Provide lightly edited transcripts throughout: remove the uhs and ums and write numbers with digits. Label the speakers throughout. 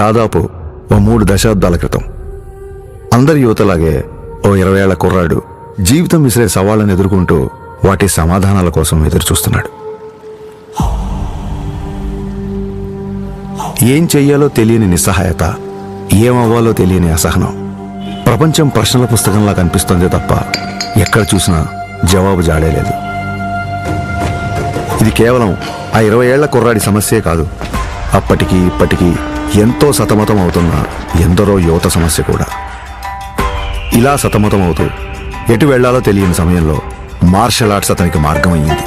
Speaker 1: దాదాపు ఓ 3 దశాబ్దాల క్రితం అందరి యువతలాగే ఓ 20 ఏళ్ల కుర్రాడు జీవితం విసిరే సవాళ్లను ఎదుర్కొంటూ వాటి సమాధానాల కోసం ఎదురుచూస్తున్నాడు. ఏం చెయ్యాలో తెలియని నిస్సహాయత, ఏమవ్వాలో తెలియని అసహనం. ప్రపంచం ప్రశ్నల పుస్తకంలా కనిపిస్తుంది తప్ప ఎక్కడ చూసినా జవాబు జాడేలేదు. ఇది కేవలం ఆ 20 ఏళ్ల కుర్రాడి సమస్యే కాదు, అప్పటికి ఇప్పటికీ ఎంతో సతమతం అవుతున్న ఎందరో యువత సమస్య కూడా. ఇలా సతమతం అవుతూ ఎటు వెళ్లాలో తెలియని సమయంలో మార్షల్ ఆర్ట్స్ అతనికి మార్గం అయ్యింది.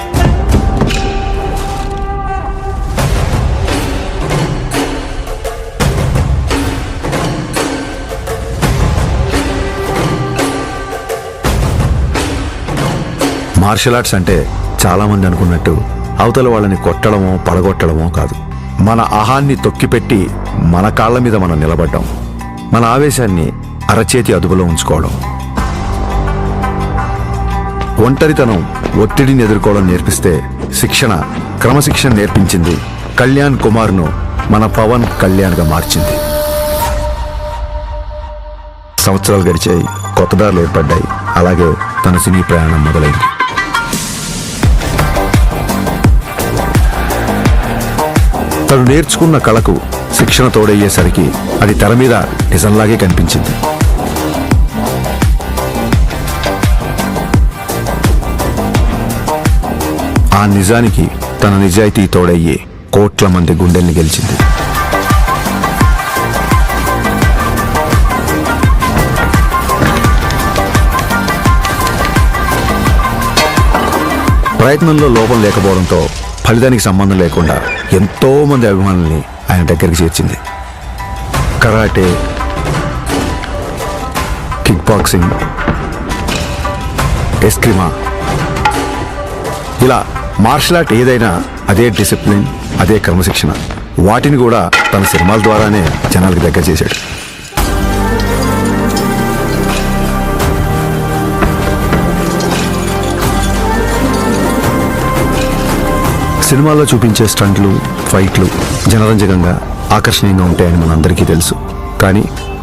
Speaker 1: మార్షల్ ఆర్ట్స్ అంటే చాలామంది అనుకున్నట్టు అవతల వాళ్ళని కొట్టడమో పడగొట్టడమో కాదు. మన అహాన్ని తొక్కిపెట్టి మన కాళ్ల మీద మనం నిలబడ్డం, మన ఆవేశాన్ని అరచేతి అదుపులో ఉంచుకోవడం. ఒంటరితనం, ఒత్తిడిని ఎదుర్కోవడం నేర్పిస్తే శిక్షణ, క్రమశిక్షణ నేర్పించింది కళ్యాణ్ కుమార్ను మన పవన్ కళ్యాణ్గా మార్చింది. సంవత్సరాలు గడిచాయి, కొత్త దారులు ఏర్పడ్డాయి. అలాగే తన సినీ ప్రయాణం మొదలైంది. తను నేర్చుకున్న కళకు శిక్షణ తోడయ్యేసరికి అది తెర మీద నిజంలాగే కనిపించింది. ఆ నిజానికి తన నిజాయితీ తోడయ్యే కోట్ల మంది గుండెల్ని గెలిచింది. ప్రయత్నంలో లోపం లేకపోవడంతో ఫలితానికి సంబంధం లేకుండా ఎంతో మంది అభిమానుల్ని ఆయన దగ్గరికి చేర్చింది. కరాటే, కిక్ బాక్సింగ్, ఎస్క్రిమా, ఇలా మార్షల్ ఆర్ట్ ఏదైనా అదే డిసిప్లిన్, అదే క్రమశిక్షణ. వాటిని కూడా తన సినిమాల ద్వారానే జనాలకు దగ్గర చేశాడు. సినిమాల్లో చూపించే స్టంట్లు, ఫైట్లు జనరంజకంగా, ఆకర్షణీయంగా ఉంటాయని మనందరికీ తెలుసు. కానీ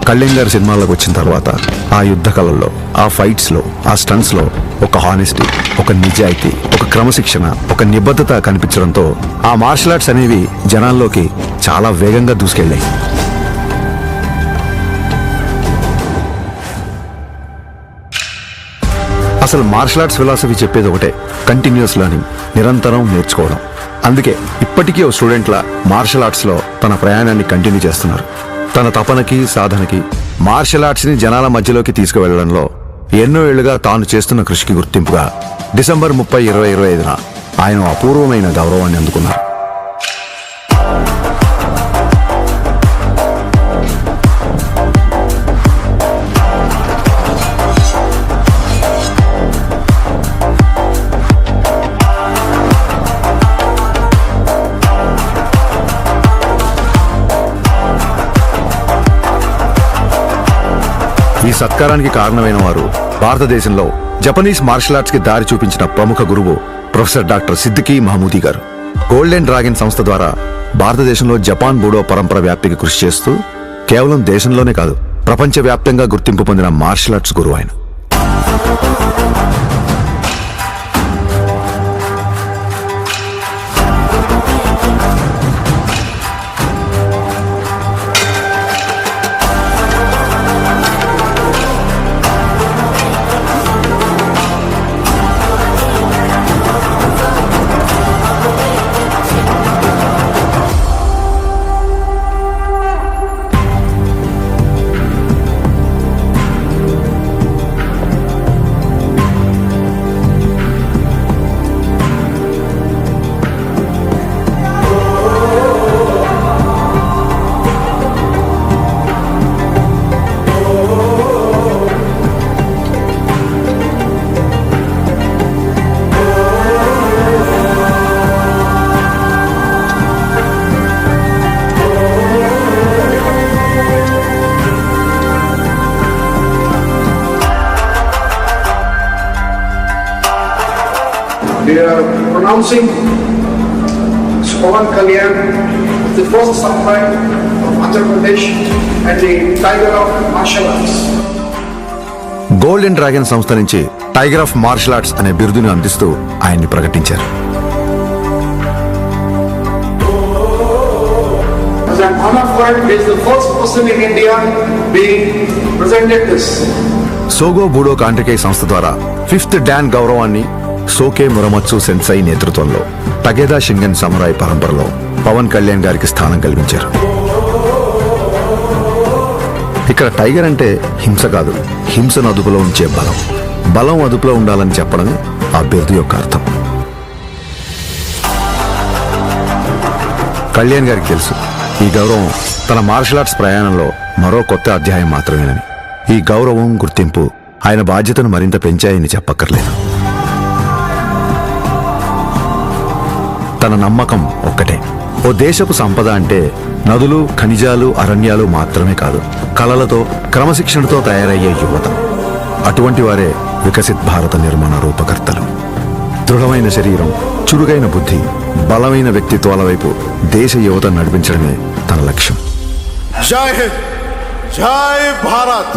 Speaker 1: కళ్యాణ్ గారి సినిమాల్లోకి వచ్చిన తర్వాత ఆ యుద్ధ కళల్లో, ఆ ఫైట్స్లో, ఆ స్టంట్స్లో ఒక హానెస్టీ, ఒక నిజాయితీ, ఒక క్రమశిక్షణ, ఒక నిబద్ధత కనిపించడంతో ఆ మార్షల్ ఆర్ట్స్ అనేవి జనాల్లోకి చాలా వేగంగా దూసుకెళ్ళాయి. అసలు మార్షల్ ఆర్ట్స్ ఫిలాసఫీ చెప్పేది ఒకటే, కంటిన్యూస్ లెర్నింగ్, నిరంతరం నేర్చుకోవడం. అందుకే ఇప్పటికీ ఓ స్టూడెంట్లా మార్షల్ ఆర్ట్స్లో తన ప్రయాణాన్ని కంటిన్యూ చేస్తున్నారు. తన తపనకి, సాధనకి, మార్షల్ ఆర్ట్స్ని జనాల మధ్యలోకి తీసుకువెళ్లడంలో ఎన్నో ఏళ్లుగా తాను చేస్తున్న కృషికి గుర్తింపుగా డిసెంబర్ 30, 2025న ఆయన అపూర్వమైన గౌరవాన్ని అందుకున్నారు. ఈ సత్కారానికి కారణమైన వారు భారతదేశంలో జపనీస్ మార్షల్ ఆర్ట్స్ కి దారి చూపించిన ప్రముఖ గురువు ప్రొఫెసర్ డాక్టర్ సిద్దికీ మహమూదీ గారు. గోల్డెన్ డ్రాగన్ సంస్థ ద్వారా భారతదేశంలో జపాన్ బూడో పరంపర వ్యాప్తికి కృషి చేస్తూ కేవలం దేశంలోనే కాదు, ప్రపంచవ్యాప్తంగా గుర్తింపు పొందిన మార్షల్ ఆర్ట్స్ గురువు ఆయన.
Speaker 2: We are pronouncing Pawan Kalyan as the first samurai of Andhra Pradesh and the Tiger of Martial Arts.
Speaker 1: Golden dragon సంస్థ నుంచి టైగర్ ఆఫ్ మార్షల్ ఆర్ట్స్ అనే బిరుదుని అందిస్తూ ఆయన్ని ప్రకటించారు.
Speaker 2: As an honor for him, he is the first person in India being presented this.
Speaker 1: సోగో బూడో కాంట్రికై సంస్థ ద్వారా 5th don గౌరవాన్ని సోకే మురమత్సు సెన్సై నేతృత్వంలో టగేదా షింగన్ సమురాయ్ పరంపరలో పవన్ కళ్యాణ్ గారికి స్థానం కల్పించారు. ఇక్కడ టైగర్ అంటే హింస కాదు, హింసను అదుపులో ఉంచే బలం. బలం అదుపులో ఉండాలని చెప్పడమే ఆ బిరుదు యొక్క అర్థం. కళ్యాణ్ గారికి తెలుసు ఈ గౌరవం తన మార్షల్ ఆర్ట్స్ ప్రయాణంలో మరో కొత్త అధ్యాయం మాత్రమేనని. ఈ గౌరవం, గుర్తింపు ఆయన బాధ్యతను మరింత పెంచాయని చెప్పక్కర్లేదు. తన నమ్మకం ఒక్కటే, ఓ దేశపు సంపద అంటే నదులు, ఖనిజాలు, అరణ్యాలు మాత్రమే కాదు, కళలతో, క్రమశిక్షణతో తయారయ్యే యువత. అటువంటి వారే వికసిత్ భారత నిర్మాణ రూపకర్తలు. దృఢమైన శరీరం, చురుగైన బుద్ధి, బలమైన వ్యక్తిత్వాల వైపు దేశ యువత నడిపించడమే తన లక్ష్యం.
Speaker 3: జై హింద్, జై భారత్.